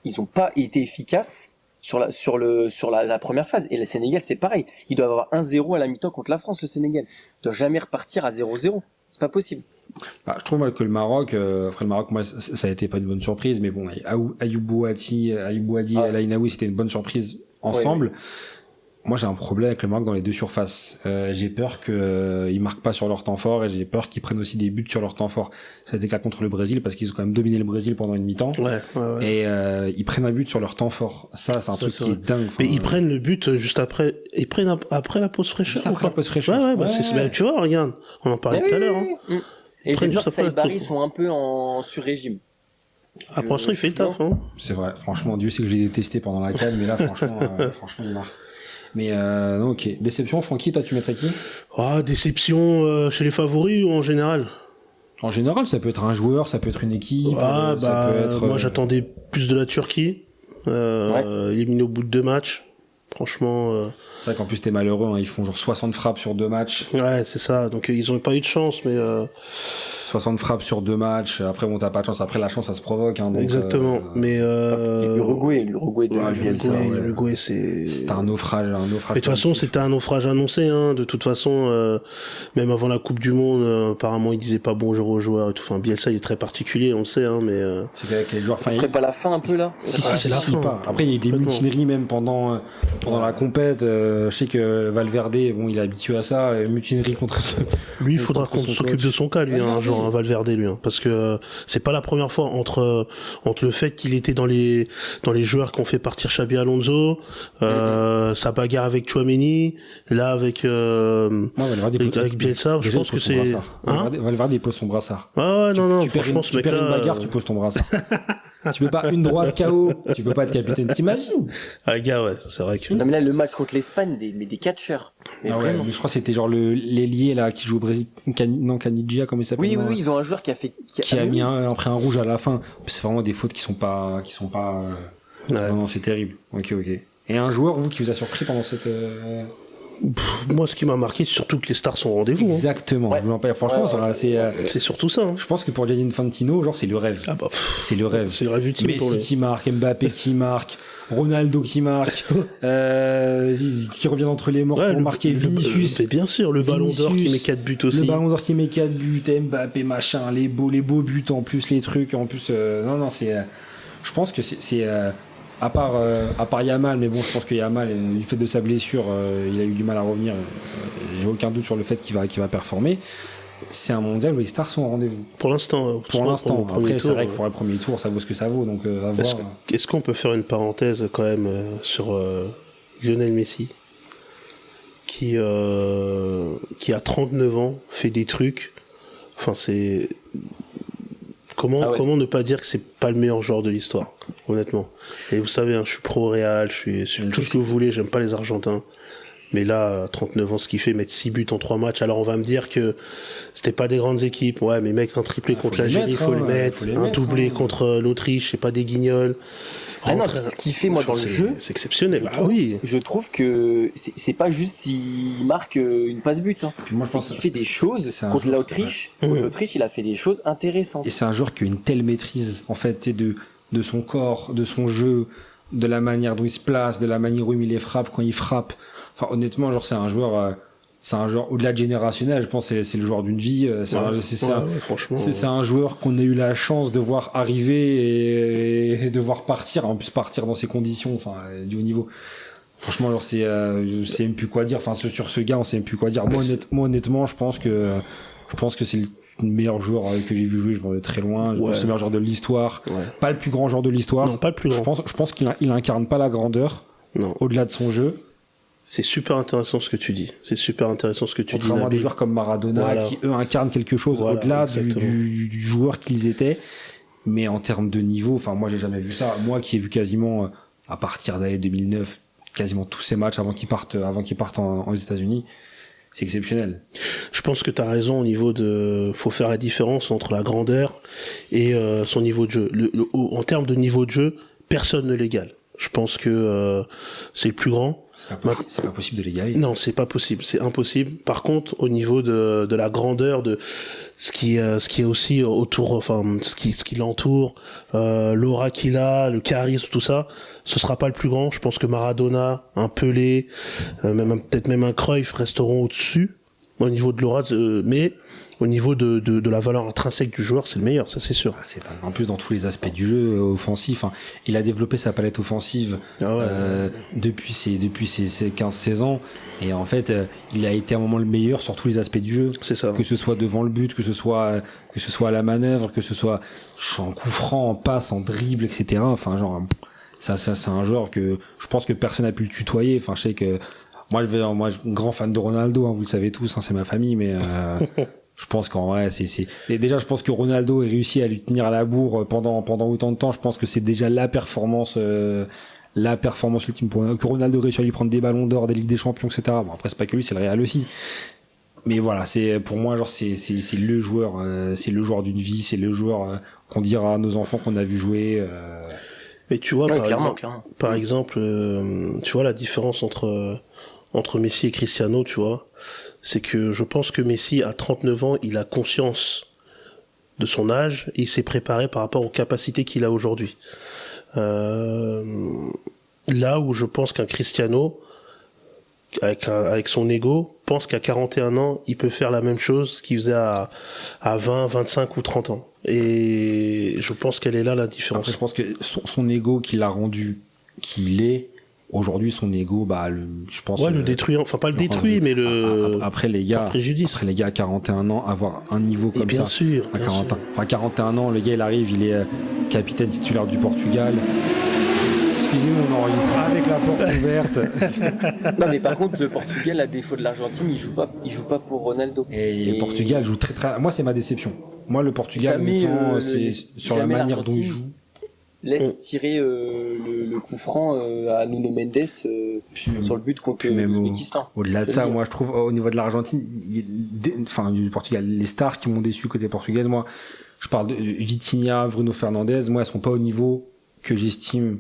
ils ont pas été efficaces sur la première phase. Et le Sénégal, c'est pareil. Ils doivent avoir 1-0 à la mi-temps contre la France, le Sénégal. Ils doivent jamais repartir à 0-0. C'est pas possible. Je trouve que le Maroc, après le Maroc, moi, ça a été pas une bonne surprise, mais bon, Ayoub Hadi et El Ainaoui, c'était une bonne surprise ensemble. Ouais. Moi, j'ai un problème avec le Maroc dans les deux surfaces. J'ai peur qu'ils marquent pas sur leur temps fort et j'ai peur qu'ils prennent aussi des buts sur leur temps fort. Ça a été le cas contre le Brésil parce qu'ils ont quand même dominé le Brésil pendant une mi-temps. Ouais. Et ils prennent un but sur leur temps fort. Ça, c'est un truc qui est dingue. Mais ils prennent le but juste après. Ils prennent après la pause fraîcheur. Après la pause fraîcheur. Ouais. Tu vois, regarde, on en parlait tout à l'heure. Hein. Et les joueurs de Saïbari sont un peu en sur-régime. Pour l'instant, il fait le taf. Hein. C'est vrai. Franchement, Dieu sait que je l'ai détesté pendant la CAN, mais là, franchement, il marque. Mais ok. Déception, Francky, toi tu mettrais qui? Déception chez les favoris ou en général? En général, ça peut être un joueur, ça peut être une équipe. Ça peut être, moi j'attendais plus de la Turquie. éliminé au bout de 2 matchs. Franchement. C'est vrai qu'en plus t'es malheureux, hein, ils font genre 60 frappes sur 2 matchs. Ouais, c'est ça. Donc ils ont pas eu de chance, mais. 60 frappes sur 2 matchs. Après bon, t'as pas de chance. Après la chance, ça se provoque. Hein, donc, exactement. Mais l'Uruguay l'Uruguay, c'était un naufrage. Mais de toute façon, c'était un naufrage annoncé. Hein. De toute façon, même avant la Coupe du Monde, apparemment, il disait pas bonjour aux joueurs et tout. Enfin, Bielsa, il est très particulier, on le sait. Hein, mais c'est qu'avec les joueurs. Ça serait pas la fin un peu là. Si, c'est la fin. Pas. Après, il y a eu des mutineries même pendant la compète. Je sais que Valverde, bon, il est habitué à ça. Mutinerie contre. Lui, il faudra qu'on s'occupe de son cas, lui, un jour. Valverde, lui, hein, parce que c'est pas la première fois entre le fait qu'il était dans les joueurs qui ont fait partir Xabi Alonso, sa bagarre avec Tchouaméni, là avec Bielsa, je pense que c'est Valverde il pose son brassard. Non, franchement, ce mec-là, tu perds une bagarre, tu poses ton brassard. Tu peux pas une droite KO, tu peux pas être capitaine, t'imagines? Ah gars, ouais, c'est vrai que. Non mais là le match contre l'Espagne, des catcheurs. Mais je crois que c'était genre l'ailier là qui joue au Brésil, Caniggia, comment il s'appelle? Oui, ils ont un joueur qui a mis après un rouge à la fin. C'est vraiment des fautes qui sont pas. Non, c'est terrible. Ok. Et un joueur vous qui vous a surpris pendant cette. Moi, ce qui m'a marqué, c'est surtout que les stars sont au rendez-vous. Exactement. Hein. Franchement, c'est surtout ça. Hein. Je pense que pour Gianni Infantino, genre, c'est le rêve. C'est le rêve. C'est le rêve ultime. Messi qui marque, Mbappé qui marque, Ronaldo qui marque, qui revient entre les morts pour marquer Vinicius. C'est bien sûr, le Ballon d'Or qui met 4 buts aussi. Le Ballon d'Or qui met 4 buts, Mbappé, machin, les beaux buts en plus, les trucs, en plus, non, c'est, je pense que c'est, à part Yamal, mais bon, je pense que Yamal, du fait de sa blessure, il a eu du mal à revenir. J'ai aucun doute sur le fait qu'il va performer. C'est un mondial où les stars sont au rendez-vous. Pour l'instant. Après, c'est vrai que pour le premier tour, ça vaut ce que ça vaut. Donc, à voir. Est-ce qu'on peut faire une parenthèse quand même sur Lionel Messi, qui a 39 ans, fait des trucs. Enfin, c'est. Comment ne pas dire que c'est pas le meilleur joueur de l'histoire, honnêtement. Et vous savez, hein, je suis pro Real, je suis tout ce que vous voulez, j'aime pas les Argentins. Mais là, 39 ans, ce qu'il fait, mettre 6 buts en 3 matchs, alors on va me dire que c'était pas des grandes équipes. Ouais, mais mec, un triplé contre l'Algérie, faut le mettre. Un doublé contre l'Autriche, c'est pas des guignols. Non, ce qu'il fait, moi, dans le jeu. C'est exceptionnel. Oui. Je trouve que c'est pas juste s'il marque une passe-but, hein. Puis moi, je pense qu'il fait des choses contre l'Autriche. Contre l'Autriche, il a fait des choses intéressantes. Et c'est un joueur qui a une telle maîtrise, en fait, de son corps, de son jeu, de la manière dont il se place, de la manière où il les frappe quand il frappe. Enfin, honnêtement, genre, c'est un joueur au-delà de générationnel, je pense que c'est le joueur d'une vie. C'est un joueur qu'on a eu la chance de voir arriver et de voir partir, en plus partir dans ces conditions, enfin, du haut niveau. Franchement, alors je sais même plus quoi dire. Enfin, sur ce gars, on sait même plus quoi dire. Moi, honnêtement, je pense que c'est le meilleur joueur que j'ai vu jouer, je m'en vais très loin. Je pense que c'est le meilleur joueur de l'histoire. Ouais. Pas le plus grand joueur de l'histoire. Non, pas le plus grand. Je pense qu'il incarne pas la grandeur. Non. Au-delà de son jeu. C'est super intéressant ce que tu dis. Contrairement à des joueurs comme Maradona, qui eux incarnent quelque chose au-delà du joueur qu'ils étaient. Mais en termes de niveau, enfin, moi, j'ai jamais vu ça. Moi, qui ai vu quasiment, à partir d'année 2009, quasiment tous ces matchs avant qu'ils partent aux États-Unis, c'est exceptionnel. Je pense que t'as raison au niveau faut faire la différence entre la grandeur et son niveau de jeu. En termes de niveau de jeu, personne ne l'égale. Je pense que c'est le plus grand. C'est pas possible de l'égaler. Non, c'est pas possible, c'est impossible. Par contre, au niveau de la grandeur, de ce qui est aussi autour, enfin ce qui l'entoure, l'aura qu'il a, le charisme, tout ça, ce sera pas le plus grand. Je pense que Maradona, un Pelé, peut-être même un Cruyff resteront au-dessus au niveau de l'aura, mais au niveau de la valeur intrinsèque du joueur, c'est le meilleur, ça c'est sûr. En plus, dans tous les aspects du jeu offensif, hein, il a développé sa palette offensive depuis ses 15-16 ans. Et en fait, il a été à un moment le meilleur sur tous les aspects du jeu. C'est ça. Que ce soit devant le but, que ce soit à la manœuvre, que ce soit en coup franc, en passe, en dribble, etc. Enfin, genre, ça c'est un joueur que je pense que personne n'a pu le tutoyer. Enfin, je sais que moi, je suis grand fan de Ronaldo, hein, vous le savez tous, hein, c'est ma famille, mais je pense qu'en vrai, et déjà, je pense que Ronaldo ait réussi à lui tenir à la bourre pendant autant de temps. Je pense que c'est déjà la performance ultime que Ronaldo ait réussi à lui prendre des ballons d'or, des Ligues des Champions, etc. Bon, après, c'est pas que lui, c'est le Real aussi. Mais voilà, pour moi, genre, c'est le joueur d'une vie, c'est le joueur qu'on dira à nos enfants qu'on a vu jouer. Mais tu vois, clairement. Par exemple, tu vois la différence entre Messi et Cristiano, tu vois, c'est que je pense que Messi, à 39 ans, il a conscience de son âge et il s'est préparé par rapport aux capacités qu'il a aujourd'hui. Là où je pense qu'un Cristiano, avec son ego, pense qu'à 41 ans, il peut faire la même chose qu'il faisait à 20, 25 ou 30 ans. Et je pense qu'elle est là la différence. Après, je pense que son ego qui l'a rendu qui il est, aujourd'hui son ego, je pense... Ouais, le détruit, enfin pas le détruit, mais le... Après les gars, à 41 ans, avoir un niveau comme bien ça... Sûr, à 41 ans, le gars il arrive, il est capitaine titulaire du Portugal... Excusez-moi, on enregistre avec la porte ouverte. Non, mais par contre, le Portugal, à défaut de l'Argentine, il joue pas pour Ronaldo. Et le Portugal joue très. Moi, c'est ma déception. Moi, le Portugal, c'est sur la manière dont il joue. Laisse tirer le coup franc à Nuno Mendes sur le but contre l'Ouzbékistan. Au-delà de ça, moi, je trouve au niveau de l'Argentine, du Portugal, les stars qui m'ont déçu côté portugaise, moi, je parle de Vitinha, Bruno Fernandes, moi, elles sont pas au niveau que j'estime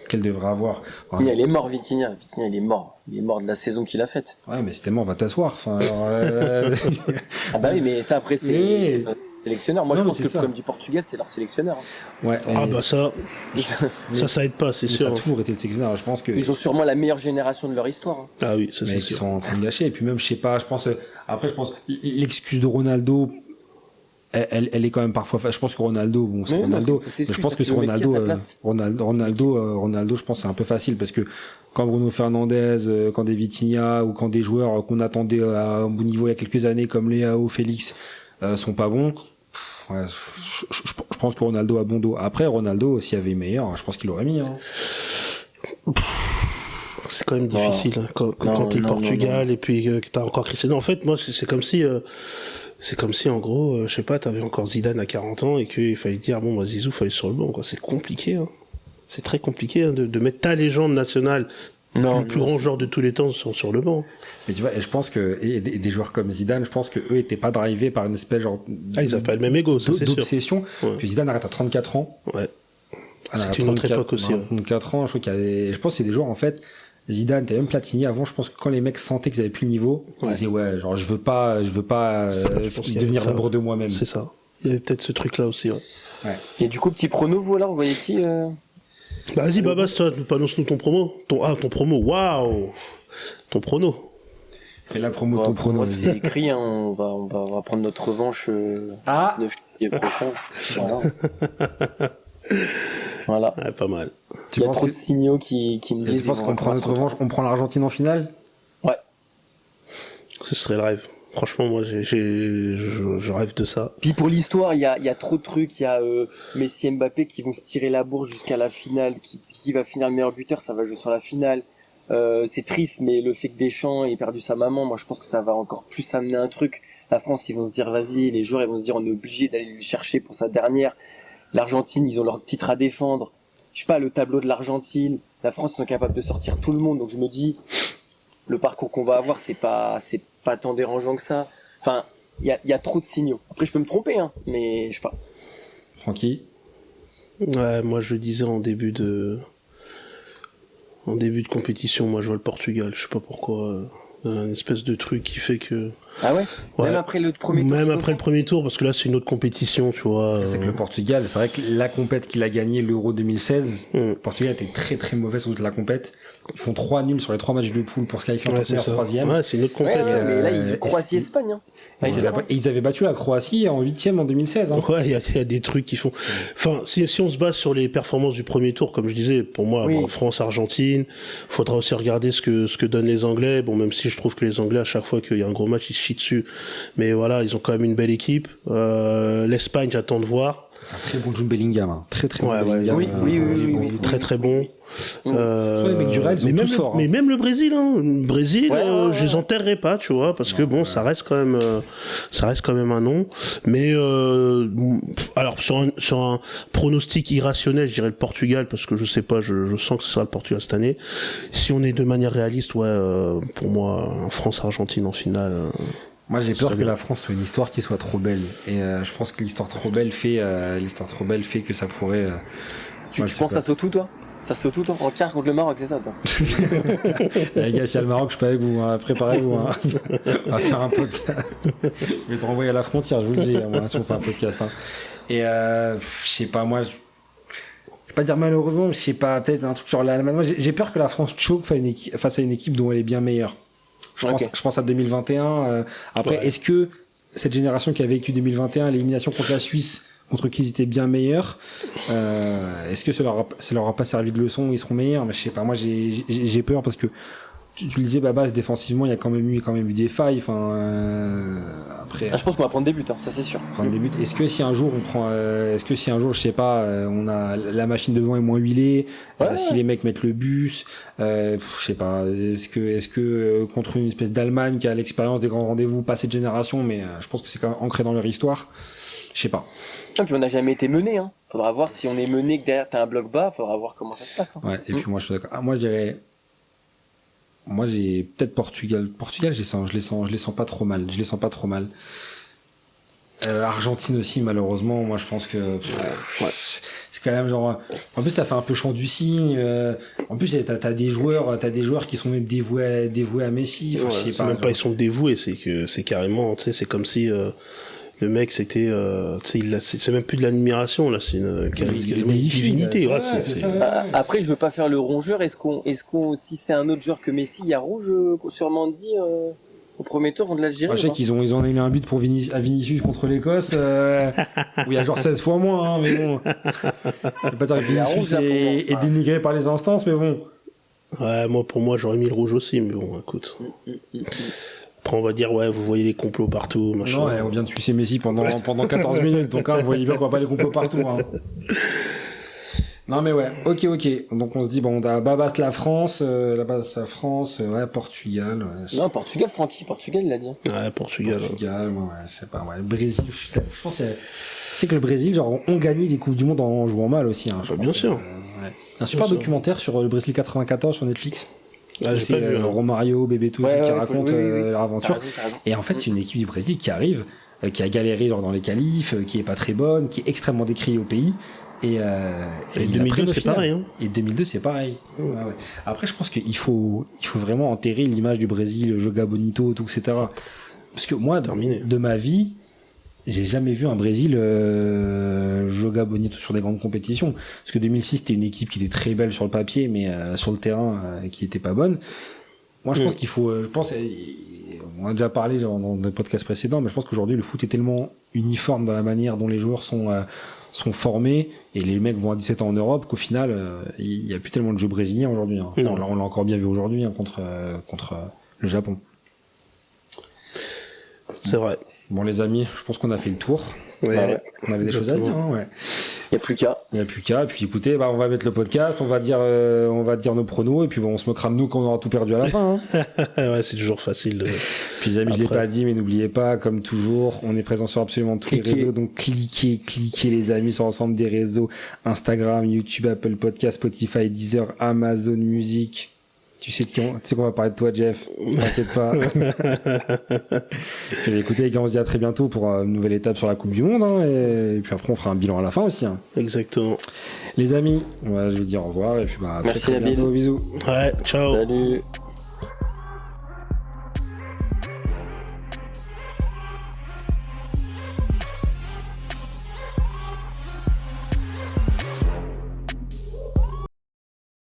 qu'elle devrait avoir. Enfin, il est mort, Vitinha. Vitinha, il est mort. Il est mort de la saison qu'il a faite. Ouais, mais c'était mort, va t'asseoir. Enfin, ah bah oui, mais ça, après, c'est notre sélectionneur. Moi, je pense que le problème du Portugal, c'est leur sélectionneur. Ouais. Ah bah ça aide pas, c'est sûr. Ça a toujours été le sélectionneur. Je pense que ils ont sûrement la meilleure génération de leur histoire. Ah oui, ça c'est sûr. Ils sont en train de gâcher. Et puis même, je pense l'excuse de Ronaldo. Elle est quand même parfois. Je pense que Ronaldo, c'est Ronaldo. Je pense que sur Ronaldo, je pense que c'est un peu facile parce que quand Bruno Fernandes, quand des Vitinha ou quand des joueurs qu'on attendait à un bon niveau il y a quelques années comme Léao, Félix, sont pas bons. Je pense que Ronaldo a bon dos. Après, Ronaldo, s'il y avait meilleur, je pense qu'il l'aurait mis. Hein. C'est quand même difficile quand t'es Portugal et puis que t'as encore Cristiano. En fait, moi, c'est comme si, en gros, je sais pas, t'avais encore Zidane à 40 ans et qu'il fallait dire, bon, bah, Zizou, fallait sur le banc, quoi. C'est compliqué, hein. C'est très compliqué, hein, de mettre ta légende nationale, le plus grand joueur de tous les temps sur le banc. Mais tu vois, et je pense que, et des joueurs comme Zidane, je pense que eux étaient pas drivés par une espèce ils avaient pas le même ego, ça, c'est sûr. D'obsession. Ouais. Que Zidane arrête à 34 ans. Ouais. C'est une autre époque aussi. 34 ans, je pense que c'est des joueurs, en fait, Zidane, t'as même Platini. Avant, je pense que quand les mecs sentaient qu'ils avaient plus le niveau, ils disaient genre je veux pas devenir l'ombre de moi-même. C'est ça. Il y avait peut-être ce truc-là aussi. Ouais. Et du coup, petit prono, vous alors, vous voyez qui Bah vas-y, Babas, toi, annonce-nous ton promo. Ton promo, waouh. Ton prono. Fais la promo, ton prono. Moi, c'est écrit. Hein, on va prendre notre revanche le 19 juillet prochain. Voilà. Ouais, pas mal. Il y a trop de signaux qui me disent... Tu penses qu'on prend notre revanche, on prend l'Argentine en finale ? Ouais. Ce serait le rêve. Franchement, moi, je rêve de ça. Puis pour l'histoire, il y a trop de trucs. Il y a Messi et Mbappé qui vont se tirer la bourre jusqu'à la finale. Qui va finir le meilleur buteur, ça va jouer sur la finale. C'est triste, mais le fait que Deschamps ait perdu sa maman, moi je pense que ça va encore plus amener un truc. La France, ils vont se dire, vas-y, les joueurs, ils vont se dire, on est obligé d'aller le chercher pour sa dernière. L'Argentine, ils ont leur titre à défendre. Je sais pas, le tableau de l'Argentine, la France, ils sont capables de sortir tout le monde. Donc je me dis, le parcours qu'on va avoir, c'est pas tant dérangeant que ça. Enfin, il y a trop de signaux. Après, je peux me tromper, hein, mais je sais pas. Francky ? Ouais, moi je le disais en début de compétition, moi je vois le Portugal. Je sais pas pourquoi. Un espèce de truc qui fait que... Ah ouais, même après le premier tour. Même après le premier tour, parce que là c'est une autre compétition, tu vois. C'est que le Portugal, c'est vrai que la compète qu'il a gagné, l'Euro 2016, le Portugal était très très mauvais sur toute la compète. Ils font 3 nuls sur les 3 matchs de poule pour se qualifier en troisième. Ouais, c'est une autre compétition. Ouais, mais là ils jouent Croatie-Espagne. Hein. Et ils avaient battu la Croatie en 8e en 2016. Hein. Ouais, il y a des trucs qui font... Enfin, si on se base sur les performances du premier tour, comme je disais, pour moi, France-Argentine, faudra aussi regarder ce que donnent les Anglais. Bon, même si je trouve que les Anglais, à chaque fois qu'il y a un gros match, ils se chient dessus. Mais voilà, ils ont quand même une belle équipe. L'Espagne, j'attends de voir. Un très bon Jude Bellingham, hein. Très bon Bellingham. Oui. Il est très très bon. Les mecs du Real, ils sont tous forts. Mais même le Brésil, je les enterrerai pas, tu vois, parce que ça reste quand même un nom. Mais alors sur un pronostic irrationnel, je dirais le Portugal, parce que je sais pas, je sens que ce sera le Portugal cette année. Si on est de manière réaliste, pour moi, France-Argentine en finale. Moi, j'ai peur que la France soit une histoire qui soit trop belle. Et je pense que l'histoire trop belle fait que ça pourrait Tu penses à Sotou, toi? Ça se tout en quart contre le Maroc, c'est ça, toi? Les gars, s'il y a le Maroc, je suis pas avec vous, hein. Préparez-vous, hein. On va faire un podcast. Je vais te renvoyer à la frontière, je vous le dis, moi, si on fait un podcast, hein. Et je sais pas, moi, je vais pas dire malheureusement, je sais pas, peut-être un truc genre l'Allemagne. Moi, j'ai peur que la France choque face à une équipe dont elle est bien meilleure. Je pense à 2021. Après, est-ce que cette génération qui a vécu 2021, l'élimination contre la Suisse, contre qui ils étaient bien meilleurs, est-ce que ça leur a pas servi de leçon, ils seront meilleurs? Mais je sais pas, moi j'ai peur parce que tu le disais, Babas, défensivement il y a quand même eu des failles, après je pense qu'on va prendre des buts, hein, ça c'est sûr. Prendre des buts. Est-ce que si un jour je sais pas, on a la machine devant est moins huilée, si les mecs mettent le bus, je sais pas, est-ce que contre une espèce d'Allemagne qui a l'expérience des grands rendez-vous, pas cette génération, mais je pense que c'est quand même ancré dans leur histoire, je sais pas. Non, puis on n'a jamais été mené, hein. Faudra voir si on est mené, que derrière t'as un bloc bas, faudra voir comment ça se passe, hein. Ouais, et puis moi je suis d'accord. Moi je dirais, j'ai peut-être Portugal, je les sens pas trop mal. Argentine aussi, malheureusement, moi je pense que c'est quand même genre, en plus ça fait un peu chant du cygne, en plus t'as des joueurs qui sont dévoués à Messi, je sais pas, même pas ils sont dévoués, c'est carrément, tu sais, c'est comme si le mec c'était c'est même plus de l'admiration là, c'est une divinité. Après je veux pas faire le rongeur, est-ce qu'on si c'est un autre joueur que Messi, il y a rouge sur Mandy au premier tour contre l'Algérie? Je sais qu'ils ont eu un but pour Vinicius contre l'Écosse, où il y a genre 16 fois moins, hein, mais bon. Je vais pas dire que Vinicius est dénigré par les instances, mais bon. Ouais, pour moi j'aurais mis le rouge aussi, mais bon, écoute. Après, on va dire, vous voyez les complots partout, machin. Non, on vient de sucer Messi pendant 14 minutes, donc là, vous voyez bien qu'on va pas les complots partout, hein. Non, mais ouais, ok. Donc, on se dit, on a Babas la France, Portugal, ouais. Non, Portugal, Francky, il l'a dit. Ouais, Portugal, ouais, je sais pas, le Brésil, je pense c'est que le Brésil, genre, ont gagné des Coupes du Monde en jouant mal aussi, hein. Bien sûr. Un super documentaire sur le Brésil 94 sur Netflix. C'est Romario, Bebeto qui raconte leur aventure. Et en fait, c'est une équipe du Brésil qui arrive, qui a galéré genre dans les qualifs, qui est pas très bonne, qui est extrêmement décriée au pays. Et 2002 c'est pareil, hein. Et 2002 c'est pareil. Ouais. Après, je pense qu'il faut vraiment enterrer l'image du Brésil, Joga Bonito, tout, etc. Parce que moi, de ma vie, j'ai jamais vu un Brésil Joga Bonito sur des grandes compétitions. Parce que 2006 c'était une équipe qui était très belle sur le papier, mais sur le terrain qui était pas bonne. Moi je pense qu'il faut, on a déjà parlé dans des podcasts précédents, mais je pense qu'aujourd'hui le foot est tellement uniforme dans la manière dont les joueurs sont formés et les mecs vont à 17 ans en Europe qu'au final il y a plus tellement de jeux brésiliens aujourd'hui, hein. On l'a encore bien vu aujourd'hui, hein, contre le Japon. C'est vrai. Bon les amis, je pense qu'on a fait le tour. Ouais. On avait des choses à dire, hein, ouais. Il n'y a plus qu'à. Et puis écoutez, on va mettre le podcast, on va dire nos pronos, et puis on se moquera de nous quand on aura tout perdu à la fin, hein. Ouais, c'est toujours facile. Puis les amis, je l'ai pas dit, mais n'oubliez pas, comme toujours, on est présent sur absolument tous les réseaux, donc cliquez les amis sur l'ensemble des réseaux, Instagram, YouTube, Apple Podcast, Spotify, Deezer, Amazon Music. Tu sais qu'on va parler de toi, Jeff. T'inquiète pas. Puis, écoutez, les gars, on se dit à très bientôt pour une nouvelle étape sur la Coupe du Monde, hein, et puis après, on fera un bilan à la fin aussi, hein. Exactement. Les amis, je vais dire au revoir, et puis, très bientôt. Bisous. Ouais, ciao. Salut.